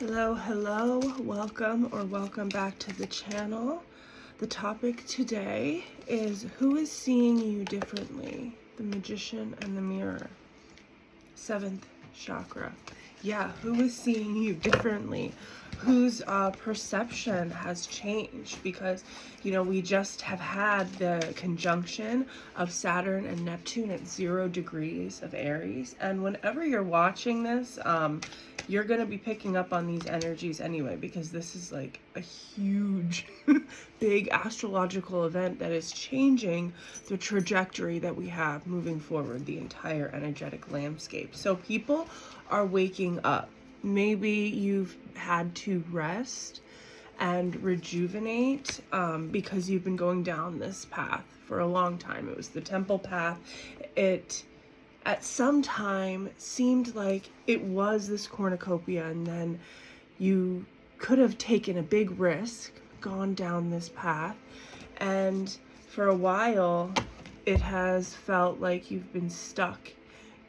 Hello, welcome back to the channel. The topic today is who is seeing you differently? The Magician and the Mirror. 7th chakra. Yeah, who is seeing you differently? Whose perception has changed? Because, we just have had the conjunction of Saturn and Neptune at 0 degrees of Aries. And whenever you're watching this, you're going to be picking up on these energies anyway, because this is like a huge, big astrological event that is changing the trajectory that we have moving forward, the entire energetic landscape. So people are waking up. Maybe you've had to rest and rejuvenate because you've been going down this path for a long time. It was the temple path. It at some time seemed like it was this cornucopia, and then you could have taken a big risk, gone down this path, and for a while it has felt like you've been stuck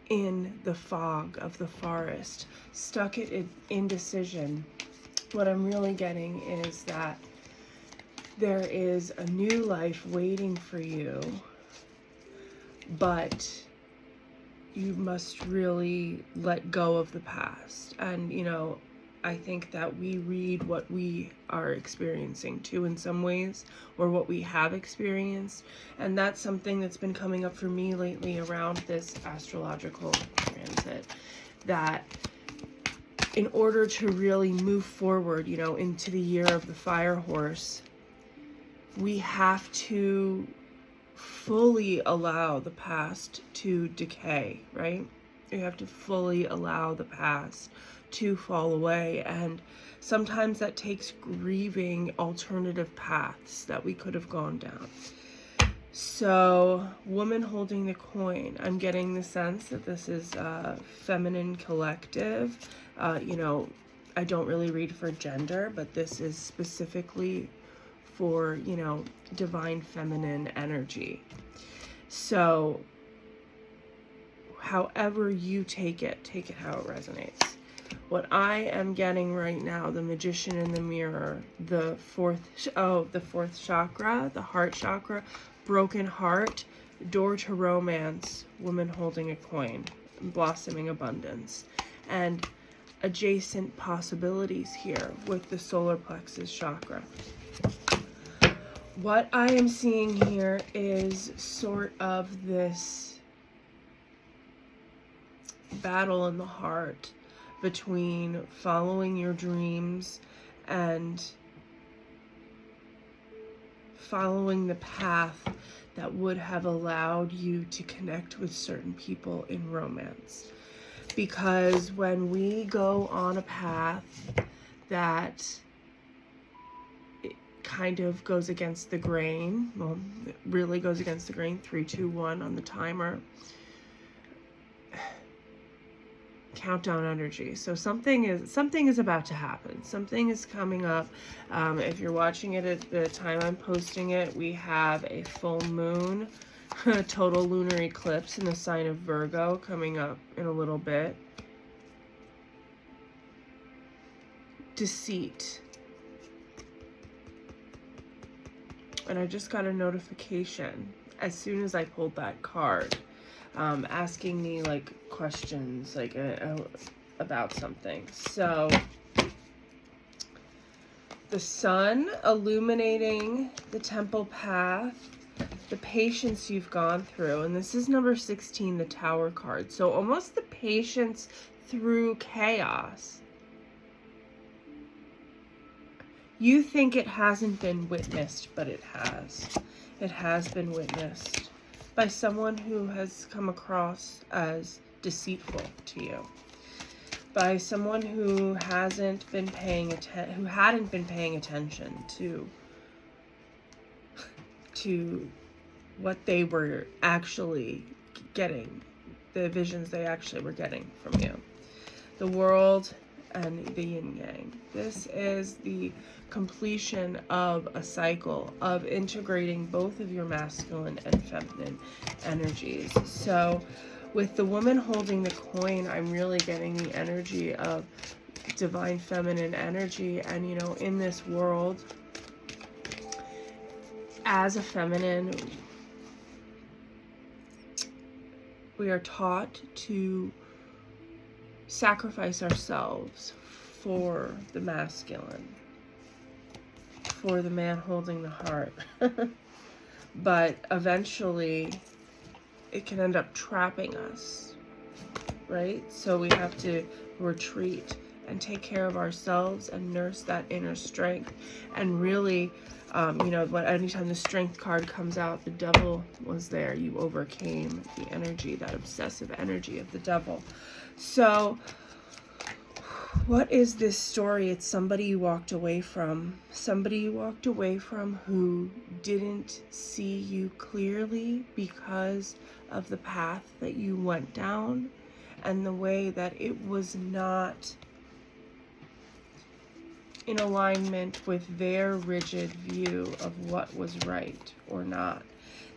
in the fog of the forest, stuck in indecision. What I'm really getting is that there is a new life waiting for you, but you must really let go of the past. And, I think that we read what we are experiencing too in some ways, or what we have experienced. And that's something that's been coming up for me lately around this astrological transit, that in order to really move forward, into the year of the fire horse, we have to fully allow the past to decay, right? You have to fully allow the past to fall away, and sometimes that takes grieving alternative paths that we could have gone down. So, woman holding the coin, I'm getting the sense that this is a feminine collective. I don't really read for gender, but this is specifically for, divine feminine energy. So, however you take it how it resonates. What I am getting right now, the Magician in the Mirror, the fourth chakra, the heart chakra, broken heart, door to romance, woman holding a coin, blossoming abundance, and adjacent possibilities here with the solar plexus chakra. What I am seeing here is sort of this battle in the heart between following your dreams and following the path that would have allowed you to connect with certain people in romance. Because when we go on a path that kind of goes against the grain, well, it really goes against the grain, 3, 2, 1 on the timer, countdown energy. So something is about to happen. Something is coming up. If you're watching it at the time I'm posting it, we have a full moon, a total lunar eclipse in the sign of Virgo coming up in a little bit. Deceit. And I just got a notification as soon as I pulled that card, asking me questions about something. So the sun illuminating the temple path, the patience you've gone through, and this is number 16, the Tower card. So almost the patience through chaos. You think it hasn't been witnessed, but it has. It has been witnessed by someone who has come across as deceitful to you, by someone who hadn't been paying attention to what they were actually getting, the visions they actually were getting from you. The world and the yin yang. This is the completion of a cycle of integrating both of your masculine and feminine energies. So with the woman holding the coin, I'm really getting the energy of divine feminine energy. And, you know, in this world, as a feminine, we are taught to sacrifice ourselves for the masculine, for the man holding the heart. But eventually it can end up trapping us, right? So we have to retreat and take care of ourselves and nurse that inner strength. And really, you know, anytime the strength card comes out, the devil was there. You overcame the energy, that obsessive energy of the devil. So what is this story? It's somebody you walked away from. Somebody you walked away from who didn't see you clearly because of the path that you went down and the way that it was not in alignment with their rigid view of what was right or not.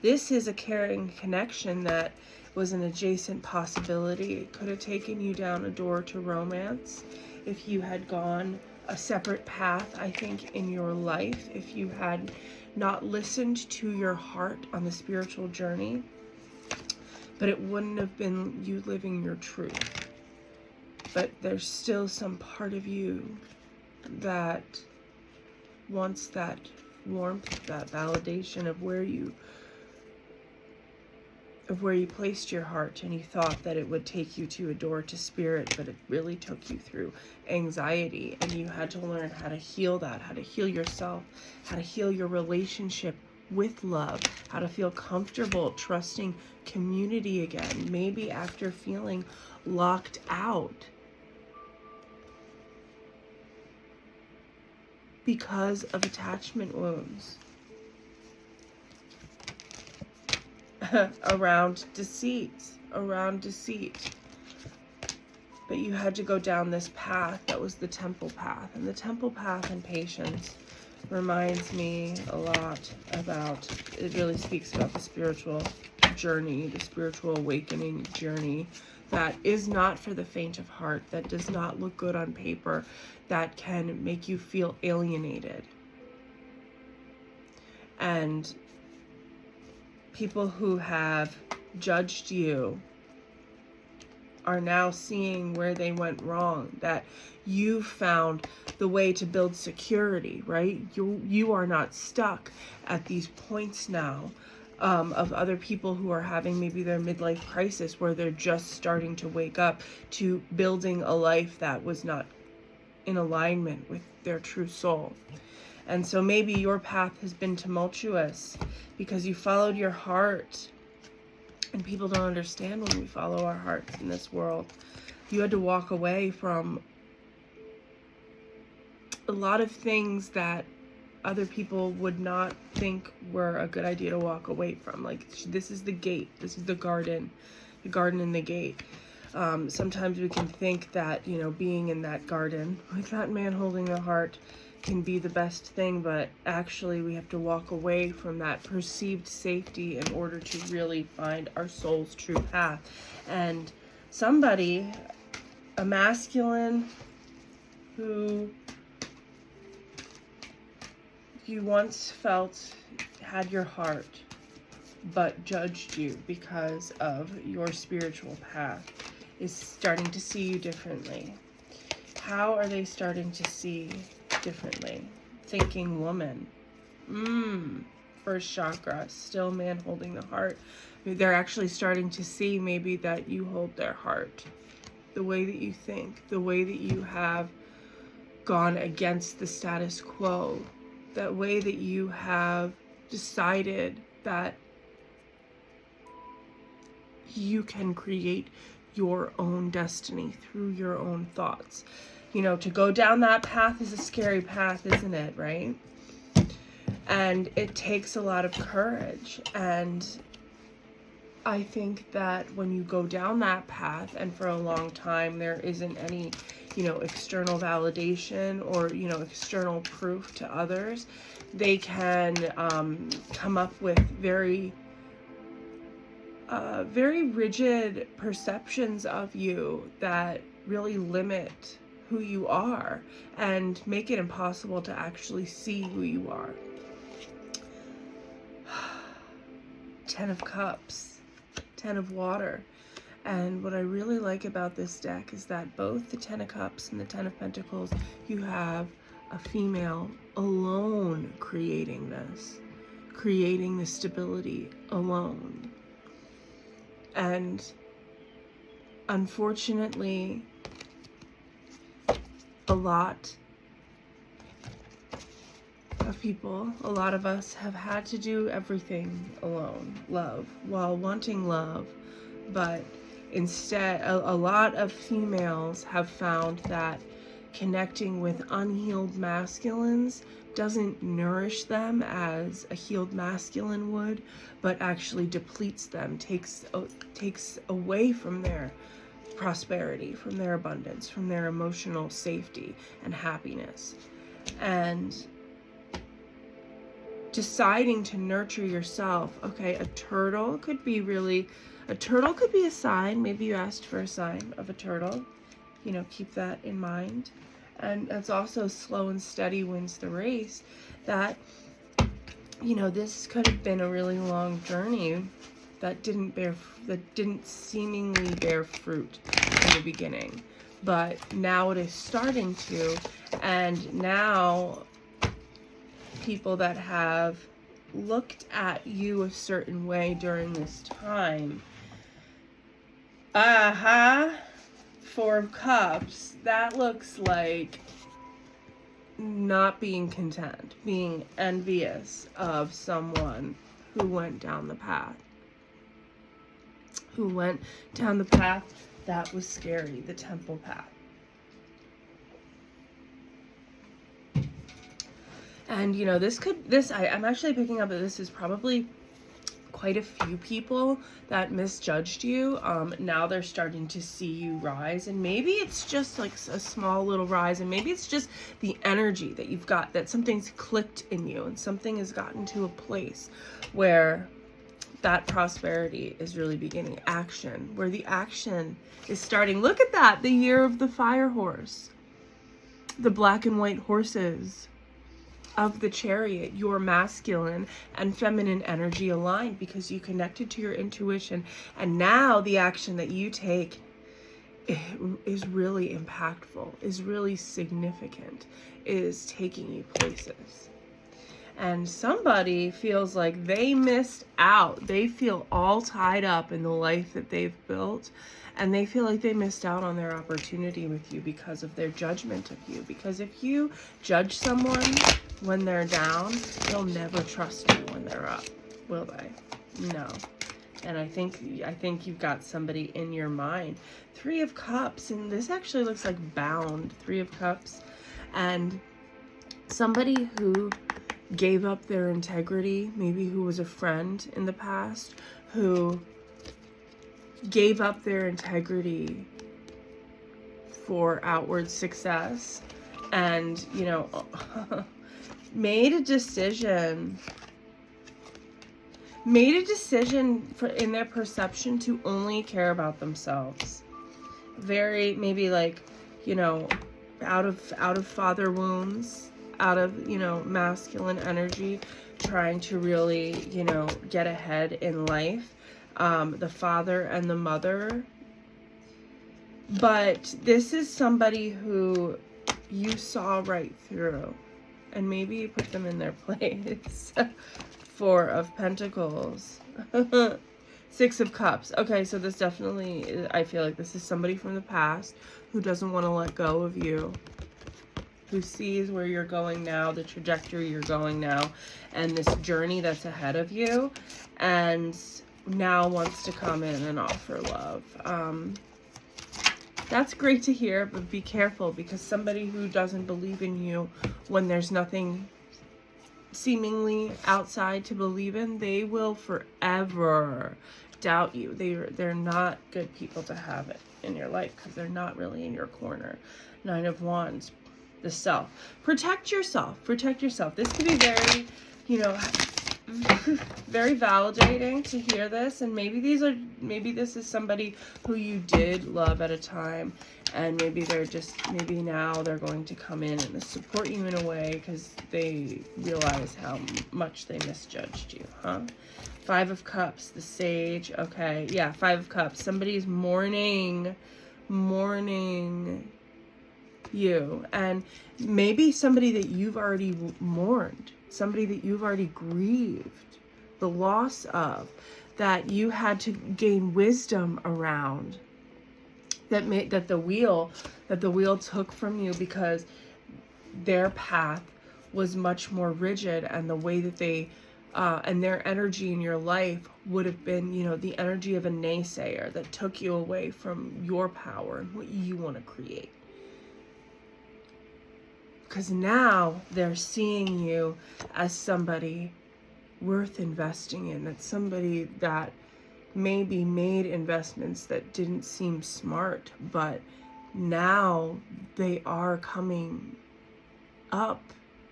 This is a caring connection that was an adjacent possibility. It could have taken you down a door to romance if you had gone a separate path, I think, in your life, if you had not listened to your heart on the spiritual journey. But it wouldn't have been you living your truth. But there's still some part of you that wants that warmth, that validation of where you placed your heart, and you thought that it would take you to a door to spirit, but it really took you through anxiety, and you had to learn how to heal that, how to heal yourself, how to heal your relationship with love, how to feel comfortable trusting community again, maybe after feeling locked out because of attachment wounds around deceit. But you had to go down this path that was the temple path. And the temple path and patience reminds me a lot about, it really speaks about the spiritual journey, the spiritual awakening journey that is not for the faint of heart, that does not look good on paper, that can make you feel alienated. And people who have judged you are now seeing where they went wrong, that you found the way to build security, right? You are not stuck at these points now of other people who are having maybe their midlife crisis, where they're just starting to wake up to building a life that was not in alignment with their true soul. And so maybe your path has been tumultuous because you followed your heart. And people don't understand when we follow our hearts in this world. You had to walk away from a lot of things that other people would not think were a good idea to walk away from. Like, this is the gate. This is the garden and the gate. Sometimes we can think that, you know, being in that garden with that man holding the heart can be the best thing, but actually we have to walk away from that perceived safety in order to really find our soul's true path. And somebody, a masculine who you once felt had your heart but judged you because of your spiritual path, is starting to see you differently. How are they starting to see differently? Thinking woman. First chakra, still man holding the heart. They're actually starting to see maybe that you hold their heart. The way that you think, the way that you have gone against the status quo, that way that you have decided that you can create your own destiny through your own thoughts. You know, to go down that path is a scary path, isn't it, right? And it takes a lot of courage. And I think that when you go down that path and for a long time there isn't any, you know, external validation or, you know, external proof to others, they can come up with very rigid perceptions of you that really limit who you are and make it impossible to actually see who you are. 10 of Cups, 10 of Water. And what I really like about this deck is that both the 10 of Cups and the 10 of Pentacles, you have a female alone creating this, creating the stability alone. And unfortunately, a lot of people, a lot of us have had to do everything alone, while wanting love, but instead, a lot of females have found that connecting with unhealed masculines doesn't nourish them as a healed masculine would, but actually depletes them, takes away from their prosperity, from their abundance, from their emotional safety and happiness. And deciding to nurture yourself. Okay, a turtle could be a sign. Maybe you asked for a sign of a turtle. You know, keep that in mind. And that's also slow and steady wins the race. That, you know, this could have been a really long journey that didn't seemingly bear fruit in the beginning. But now it is starting to, and now people that have looked at you a certain way during this time. Four of Cups. That looks like not being content, being envious of someone who went down the path. Who went down the path that was scary, the temple path. And, you know, I'm actually picking up that this is probably quite a few people that misjudged you. Now they're starting to see you rise, and maybe it's just like a small little rise, and maybe it's just the energy that you've got, that something's clicked in you and something has gotten to a place where that prosperity is really beginning. Action, where the action is starting. Look at that, the year of the fire horse, the black and white horses of the Chariot, your masculine and feminine energy aligned because you connected to your intuition. And now the action that you take is really impactful, is really significant, is taking you places. And somebody feels like they missed out. They feel all tied up in the life that they've built, and they feel like they missed out on their opportunity with you because of their judgment of you. Because if you judge someone when they're down, they'll never trust you when they're up, will they? No. And I think you've got somebody in your mind. 3 of Cups, and this actually looks like bound. 3 of Cups, and somebody who gave up their integrity, maybe who was a friend in the past, who gave up their integrity for outward success, and, you know, made a decision in their perception to only care about themselves. Very, maybe like, you know, out of father wounds, out of, you know, masculine energy, trying to really, you know, get ahead in life. The father and the mother. But this is somebody who you saw right through, and maybe you put them in their place. 4 of Pentacles. 6 of Cups. Okay, so this definitely, I feel like this is somebody from the past who doesn't want to let go of you, who sees where you're going now, the trajectory you're going now, and this journey that's ahead of you, and now wants to come in and offer love. That's great to hear, but be careful, because somebody who doesn't believe in you when there's nothing seemingly outside to believe in, they will forever doubt you. They're not good people to have it in your life because they're not really in your corner. 9 of Wands, the self. Protect yourself. Protect yourself. This could be very, you know, very validating to hear this, and maybe this is somebody who you did love at a time, and maybe now they're going to come in and support you in a way because they realize how much they misjudged you, huh? 5 of Cups, the Sage. Okay, yeah, 5 of Cups. Somebody's mourning you, and maybe somebody that you've already mourned, somebody that you've already grieved the loss of, that you had to gain wisdom around, that the wheel took from you because their path was much more rigid, and the way that they and their energy in your life would have been, the energy of a naysayer that took you away from your power and what you want to create. Because now they're seeing you as somebody worth investing in. That's somebody that maybe made investments that didn't seem smart, but now they are coming up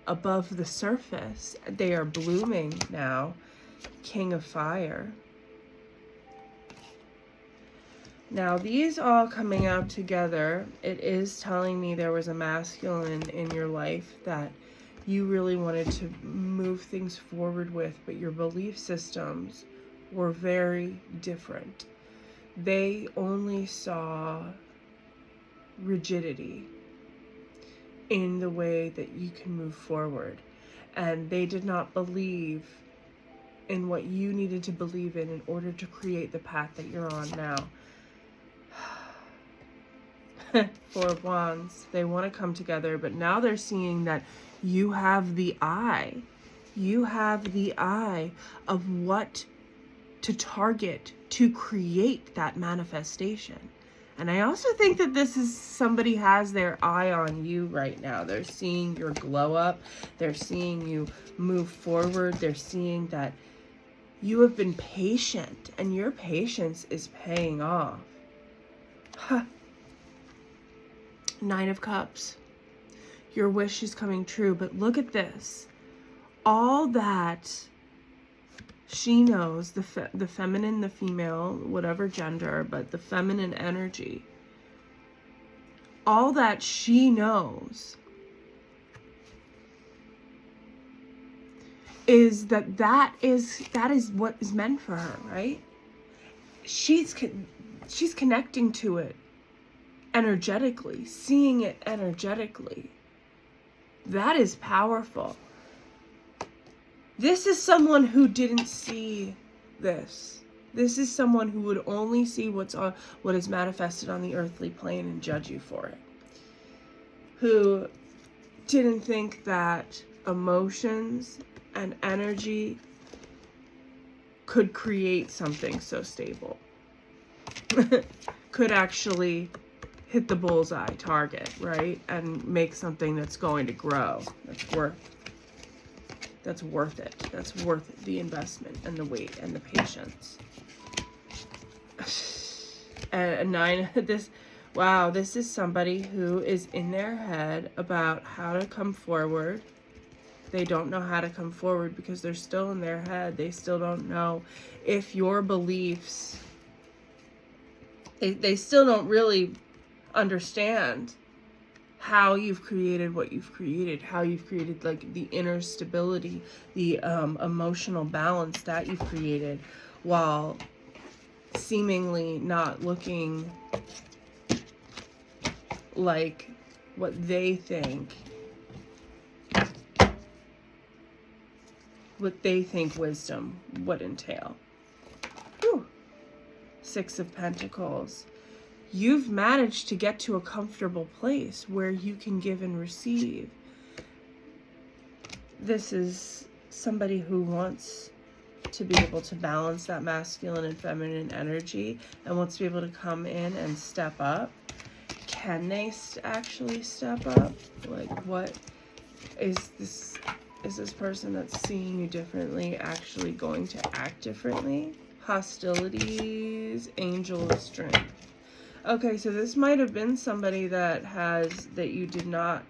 above the surface. They are blooming now. King of Fire. Now, these all coming out together, it is telling me there was a masculine in your life that you really wanted to move things forward with, but your belief systems were very different. They only saw rigidity in the way that you can move forward, and they did not believe in what you needed to believe in order to create the path that you're on now. 4 of Wands. They want to come together, but now they're seeing that you have the eye. You have the eye of what to target to create that manifestation. And I also think that this is somebody has their eye on you right now. They're seeing your glow up. They're seeing you move forward. They're seeing that you have been patient, and your patience is paying off. Huh. 9 of Cups. Your wish is coming true, but look at this. All that she knows, the feminine, the female, whatever gender, but the feminine energy, all that she knows is that is what is meant for her, right? She's connecting to it energetically, seeing it energetically. That is powerful. This is someone who didn't see this. This is someone who would only see what is manifested on the earthly plane and judge you for it. Who didn't think that emotions and energy could create something so stable. Could actually hit the bullseye target, right? And make something that's going to grow. That's worth it. That's worth the investment and the wait and the patience. And 9, this is somebody who is in their head about how to come forward. They don't know how to come forward because they're still in their head. They still don't know if your beliefs, they still don't really understand how you've created what you've created, how you've created like the inner stability, the emotional balance that you've created, while seemingly not looking like what they think wisdom would entail. Whew. 6 of Pentacles. You've managed to get to a comfortable place where you can give and receive. This is somebody who wants to be able to balance that masculine and feminine energy and wants to be able to come in and step up. Can they actually step up? Like, what is this? Is this person that's seeing you differently actually going to act differently? Hostilities, Angel of Strength. Okay, so this might have been somebody that you did not,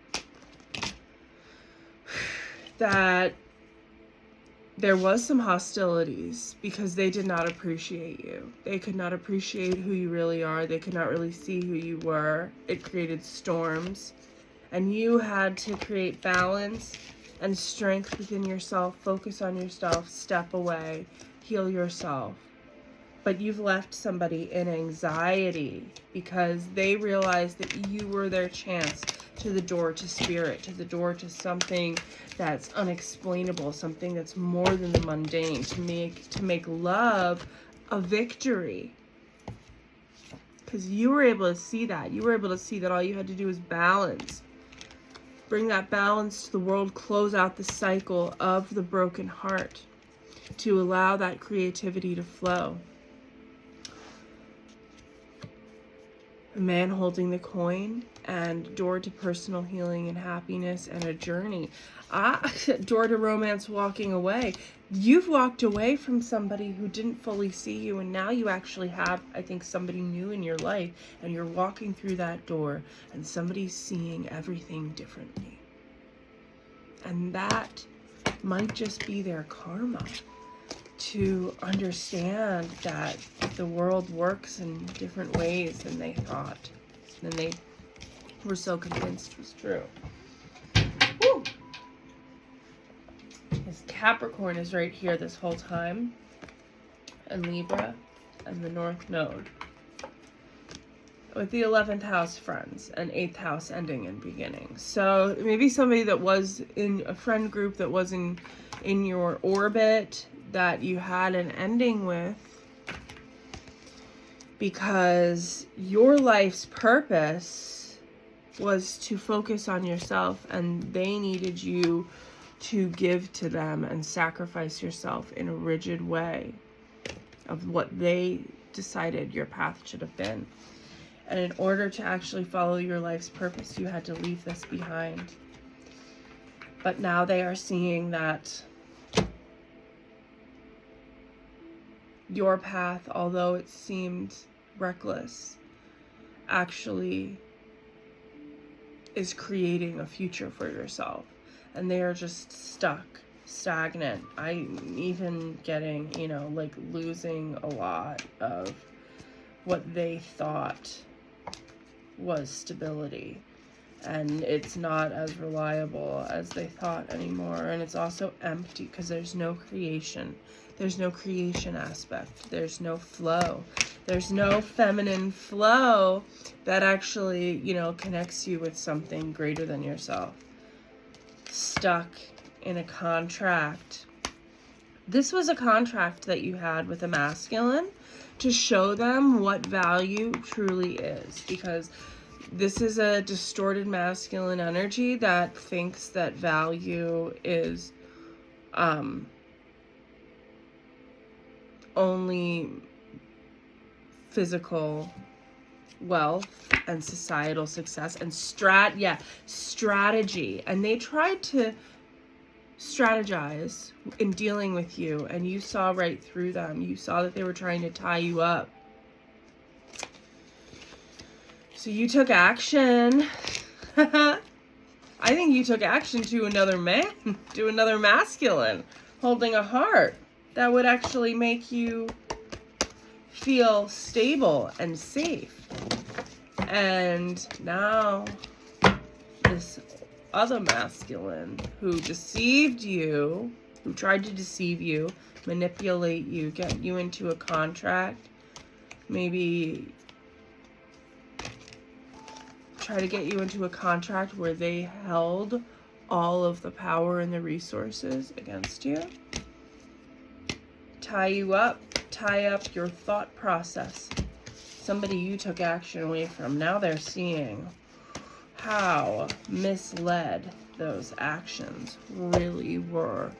that, there was some hostilities because they did not appreciate you. They could not appreciate who you really are. They could not really see who you were. It created storms. And you had to create balance and strength within yourself, focus on yourself, step away, heal yourself. But you've left somebody in anxiety because they realized that you were their chance to the door to spirit, to the door to something that's unexplainable, something that's more than the mundane, to make love a victory. Because you were able to see that. You were able to see that all you had to do was balance. Bring that balance to the world, close out the cycle of the broken heart, to allow that creativity to flow. A man holding the coin, and door to personal healing and happiness and a journey. Door to romance, walking away. You've walked away from somebody who didn't fully see you, and now you actually have, I think, somebody new in your life, and you're walking through that door and somebody's seeing everything differently. And that might just be their karma, to understand that the world works in different ways than they thought, than they were so convinced was true. Woo! This Capricorn is right here this whole time, and Libra, and the North Node, with the 11th house friends and 8th house ending and beginning. So maybe somebody that was in a friend group that was in your orbit that you had an ending with, because your life's purpose was to focus on yourself, and they needed you to give to them and sacrifice yourself in a rigid way of what they decided your path should have been. And in order to actually follow your life's purpose, you had to leave this behind. But now they are seeing that your path, although it seemed reckless, actually is creating a future for yourself. And they are just stuck, stagnant. I'm even getting, like losing a lot of what they thought was stability. And it's not as reliable as they thought anymore. And it's also empty because there's no creation. There's no creation aspect. There's no flow. There's no feminine flow that actually, connects you with something greater than yourself. Stuck in a contract. This was a contract that you had with a masculine to show them what value truly is, because this is a distorted masculine energy that thinks that value is only physical wealth and societal success and strategy. And they tried to strategize in dealing with you, and you saw right through them. You saw that they were trying to tie you up. So you took action. I think you took action to another man, to another masculine, holding a heart that would actually make you feel stable and safe. And now this other masculine who deceived you, who tried to deceive you, manipulate you, get you into a contract, maybe try to get you into a contract where they held all of the power and the resources against you. Tie you up, tie up your thought process. Somebody you took action away from. Now they're seeing how misled those actions really were.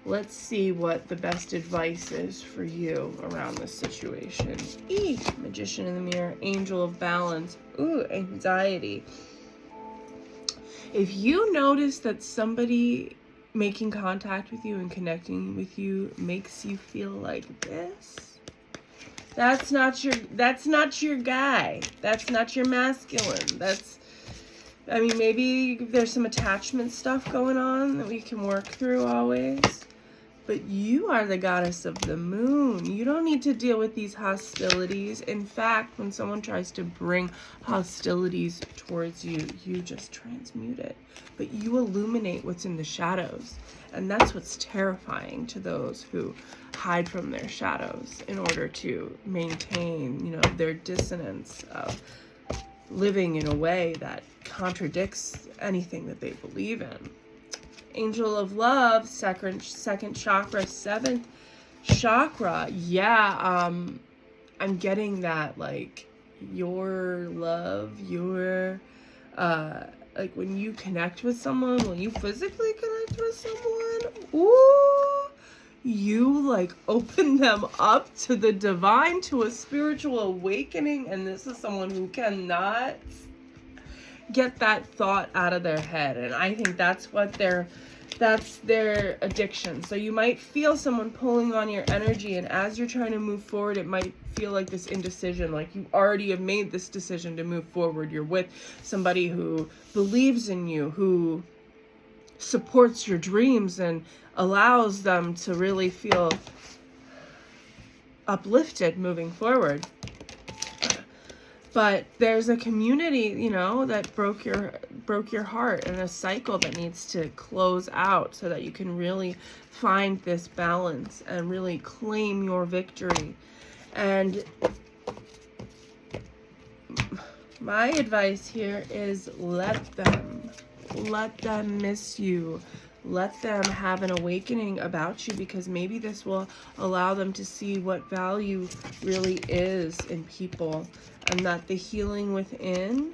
Let's see what the best advice is for you around this situation. Magician in the mirror, angel of balance. Anxiety. If you notice that somebody making contact with you and connecting with you makes you feel like this, that's not your guy. That's not your masculine. Maybe there's some attachment stuff going on that we can work through always. But you are the goddess of the moon. You don't need to deal with these hostilities. In fact, when someone tries to bring hostilities towards you, you just transmute it. But you illuminate what's in the shadows. And that's what's terrifying to those who hide from their shadows in order to maintain, you know, their dissonance of living in a way that contradicts anything that they believe in. Angel of Love, second chakra, 7th chakra. Yeah, I'm getting that, like, your love, your, like, when you connect with someone, when you physically connect with someone, ooh, you, like, open them up to the divine, to a spiritual awakening, and this is someone who cannot get that thought out of their head, and I think that's what that's their addiction. So you might feel someone pulling on your energy, and as you're trying to move forward, it might feel like this indecision, like you already have made this decision to move forward. You're with somebody who believes in you, who supports your dreams and allows them to really feel uplifted moving forward. But there's a community, you know, that broke your heart, and a cycle that needs to close out so that you can really find this balance and really claim your victory. And my advice here is let them miss you. Let them have an awakening about you, because maybe this will allow them to see what value really is in people, and that the healing within,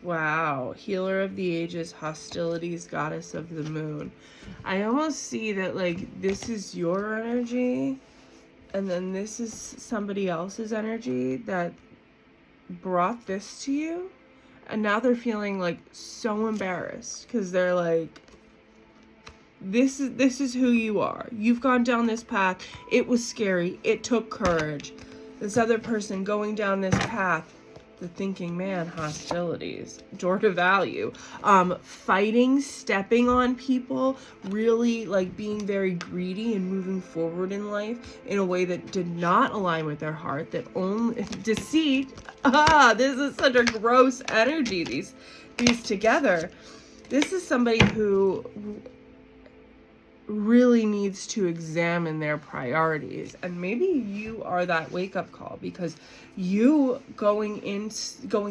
wow, healer of the ages, hostilities, goddess of the moon. I almost see that, like, this is your energy, and then this is somebody else's energy that brought this to you. And now they're feeling, like, so embarrassed, because they're like, this is who you are. You've gone down this path. It was scary. It took courage. This other person going down this path, the thinking man, hostilities, door to value, fighting, stepping on people, really, like, being very greedy and moving forward in life in a way that did not align with their heart, that only deceit. This is such a gross energy, these together. This is somebody who really needs to examine their priorities, and maybe you are that wake-up call, because you going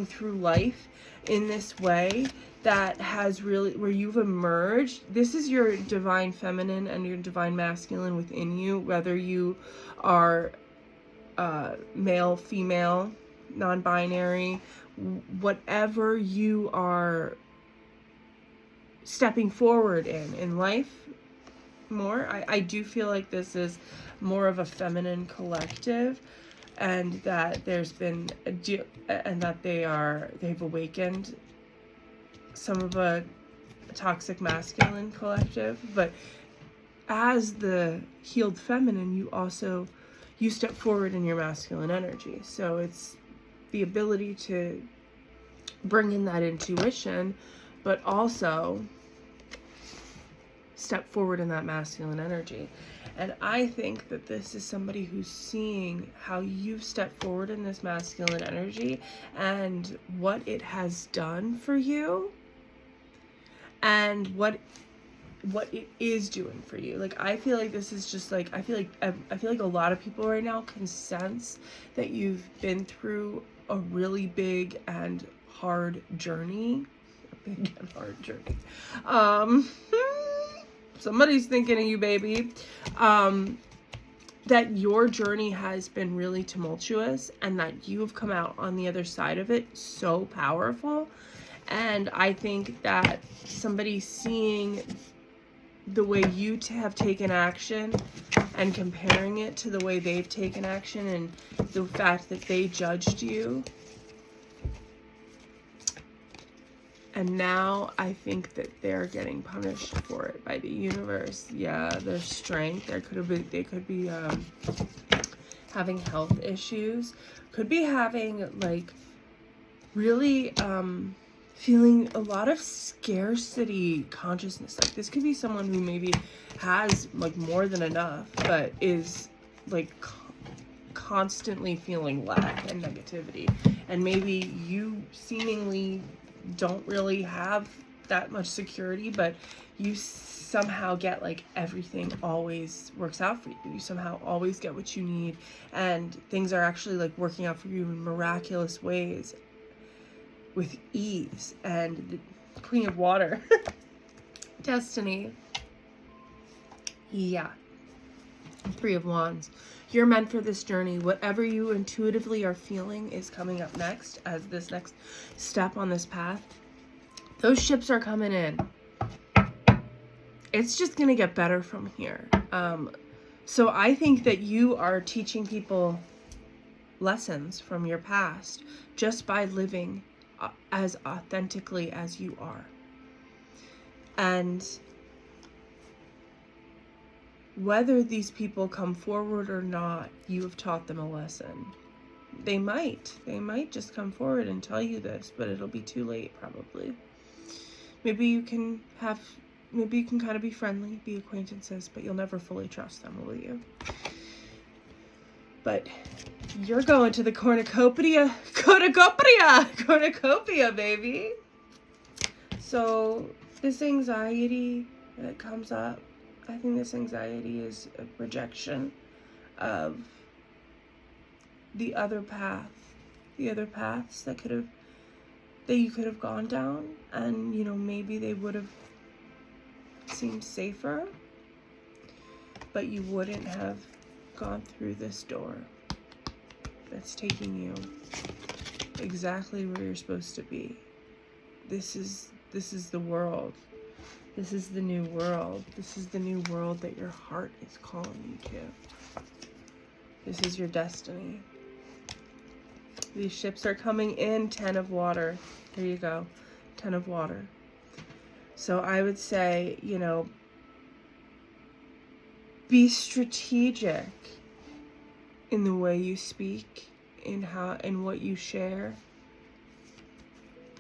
through life in this way that has really, where you've emerged, this is your divine feminine and your divine masculine within you, whether you are male, female, non-binary, whatever you are stepping forward in life more. I do feel like this is more of a feminine collective, and that there's been and that they've awakened some of a toxic masculine collective. But as the healed feminine, you step forward in your masculine energy. So it's the ability to bring in that intuition, but also step forward in that masculine energy. And I think that this is somebody who's seeing how you've stepped forward in this masculine energy and what it has done for you and what it is doing for you. Like, I feel like this is just like, I feel like a lot of people right now can sense that you've been through a really big and hard journey. A big and hard journey. Somebody's thinking of you, baby. That your journey has been really tumultuous, and that you have come out on the other side of it so powerful. And I think that somebody seeing the way you have taken action and comparing it to the way they've taken action, and the fact that they judged you. And now I think that they're getting punished for it by the universe. Yeah, their strength. They could be having health issues. Could be having, like, really feeling a lot of scarcity consciousness. Like this could be someone who maybe has like more than enough, but is like constantly feeling lack and negativity. And maybe you seemingly don't really have that much security, but you somehow get like everything always works out for you. You somehow always get what you need, and things are actually like working out for you in miraculous ways with ease. And the Queen of Water, Destiny. Yeah. Three of Wands. You're meant for this journey. Whatever you intuitively are feeling is coming up next as this next step on this path. Those ships are coming in. It's just going to get better from here. So I think that you are teaching people lessons from your past just by living as authentically as you are. And whether these people come forward or not, you have taught them a lesson. They might just come forward and tell you this, but it'll be too late probably. Maybe you can kind of be friendly, be acquaintances, but you'll never fully trust them, will you? But you're going to the cornucopia, baby. So this anxiety that comes up, I think this anxiety is a projection of the other path, the other paths that you could have gone down, and you know, maybe they would have seemed safer, but you wouldn't have gone through this door that's taking you exactly where you're supposed to be. This is the world. This is the new world. This is the new world that your heart is calling you to. This is your destiny. These ships are coming in. 10 of Water. Here you go. 10 of Water. So I would say, you know, be strategic in the way you speak, in what you share.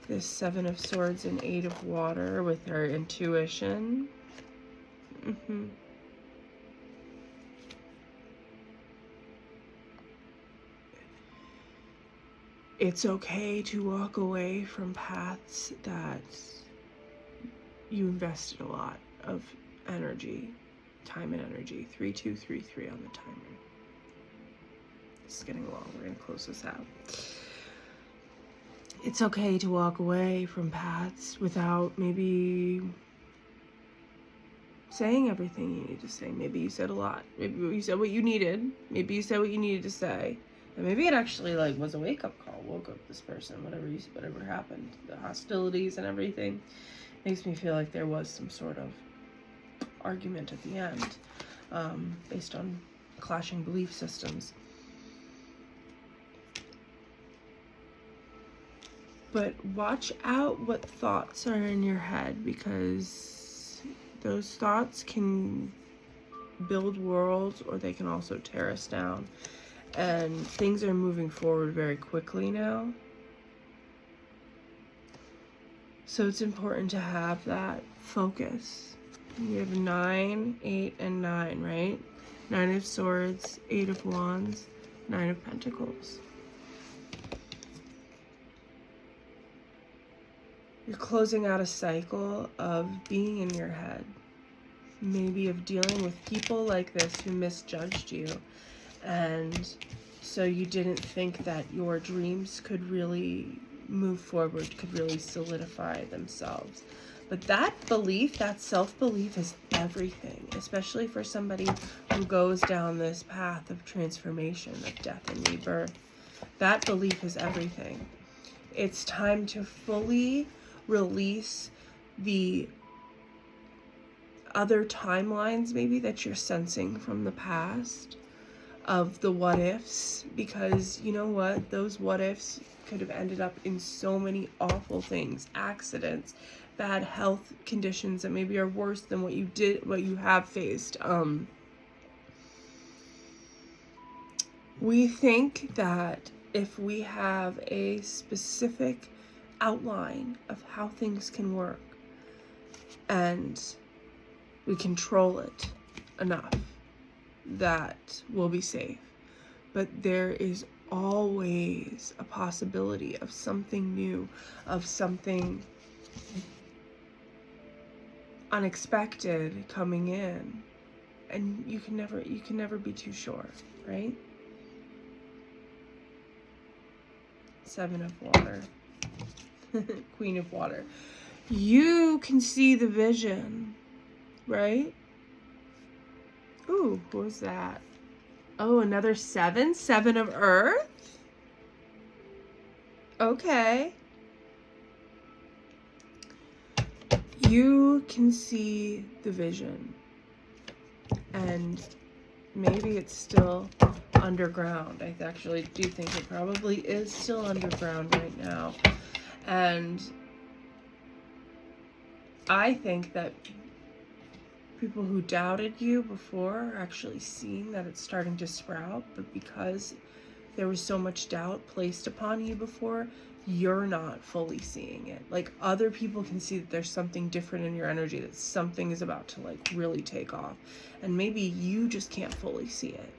This 7 of Swords and 8 of Water with her intuition. It's okay to walk away from paths that you invested a lot of energy, time and energy. 3233 on the timer. It's getting long. We're going to close this out. It's okay to walk away from paths without maybe saying everything you need to say. Maybe you said a lot. Maybe you said what you needed. Maybe you said what you needed to say. And maybe it actually like was a wake-up call. Woke up this person, whatever happened. The hostilities and everything makes me feel like there was some sort of argument at the end, based on clashing belief systems. But watch out what thoughts are in your head, because those thoughts can build worlds or they can also tear us down. And things are moving forward very quickly now. So it's important to have that focus. You have 9, 8, and 9, right? 9 of Swords, 8 of Wands, 9 of Pentacles. You're closing out a cycle of being in your head. Maybe of dealing with people like this who misjudged you. And so you didn't think that your dreams could really move forward, could really solidify themselves. But that belief, that self-belief is everything, especially for somebody who goes down this path of transformation, of death and rebirth. That belief is everything. It's time to fully release the other timelines maybe that you're sensing from the past of the what ifs, because you know what, those what ifs could have ended up in so many awful things, accidents, bad health conditions that maybe are worse than what you have faced. We think that if we have a specific outline of how things can work, and we control it enough that we'll be safe. But there is always a possibility of something new, of something unexpected coming in, and you can never be too sure, right? Seven of Water. Queen of Water. You can see the vision, right? Ooh, what was that? Oh, another 7? 7 of Earth? Okay. You can see the vision. And maybe it's still underground. I actually do think it probably is still underground right now. And I think that people who doubted you before are actually seeing that it's starting to sprout, but because there was so much doubt placed upon you before, you're not fully seeing it. Like, other people can see that there's something different in your energy, that something is about to like really take off, and maybe you just can't fully see it.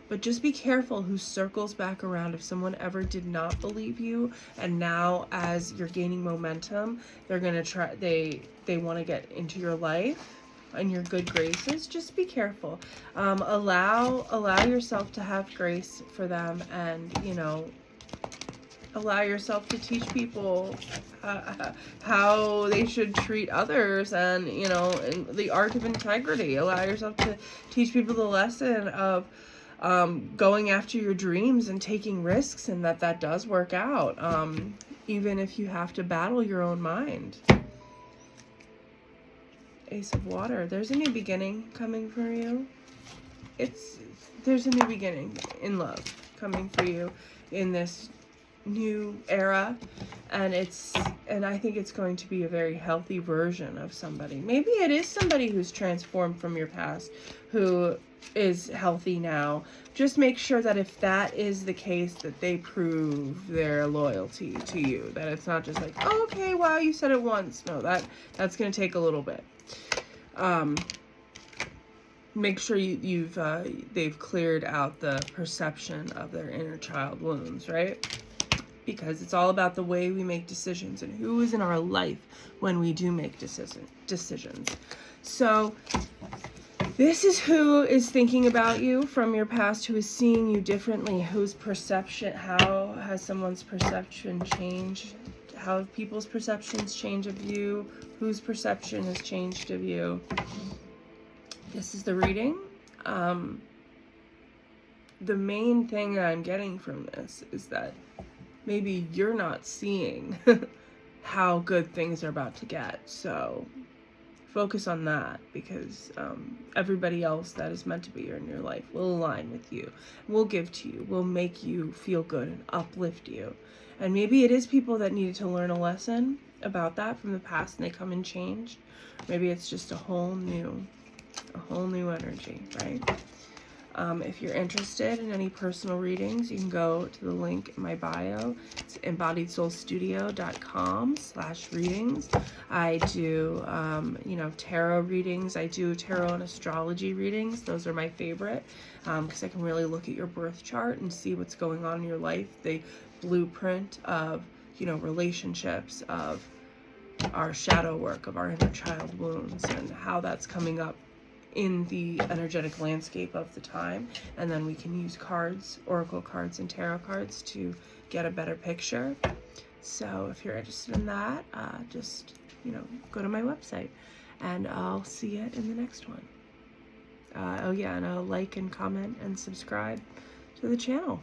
But just be careful who circles back around. If someone ever did not believe you, and now as you're gaining momentum, they're gonna try, they want to get into your life and your good graces, just be careful. Allow yourself to have grace for them, and allow yourself to teach people how they should treat others, and in the art of integrity. Allow yourself to teach people the lesson of going after your dreams and taking risks, and that does work out, even if you have to battle your own mind. Ace of Water. There's a new beginning coming for you. There's a new beginning in love coming for you in this new era, and I think it's going to be a very healthy version of somebody. Maybe it is somebody who's transformed from your past, who is healthy now. Just make sure that if that is the case, that they prove their loyalty to you, that it's not just like, oh, okay, wow, you said it once. No, that's going to take a little bit. Make sure they've cleared out the perception of their inner child wounds, right? Because it's all about the way we make decisions and who is in our life when we do make decisions. So this is who is thinking about you from your past, who is seeing you differently, whose perception, how has someone's perception changed? How have people's perceptions changed of you? Whose perception has changed of you? This is the reading. The main thing that I'm getting from this is that maybe you're not seeing how good things are about to get. So focus on that, because everybody else that is meant to be in your life will align with you, will give to you, will make you feel good and uplift you. And maybe it is people that needed to learn a lesson about that from the past, and they come and change. Maybe it's just a whole new energy, right? If you're interested in any personal readings, you can go to the link in my bio. It's embodiedsoulstudio.com/readings. I do, tarot readings. I do tarot and astrology readings. Those are my favorite, because I can really look at your birth chart and see what's going on in your life. The blueprint of, relationships, of our shadow work, of our inner child wounds, and how that's coming up in the energetic landscape of the time. And then we can use cards, oracle cards and tarot cards, to get a better picture. So if you're interested in that, just go to my website, and I'll see you in the next one. And I'll like and comment and subscribe to the channel.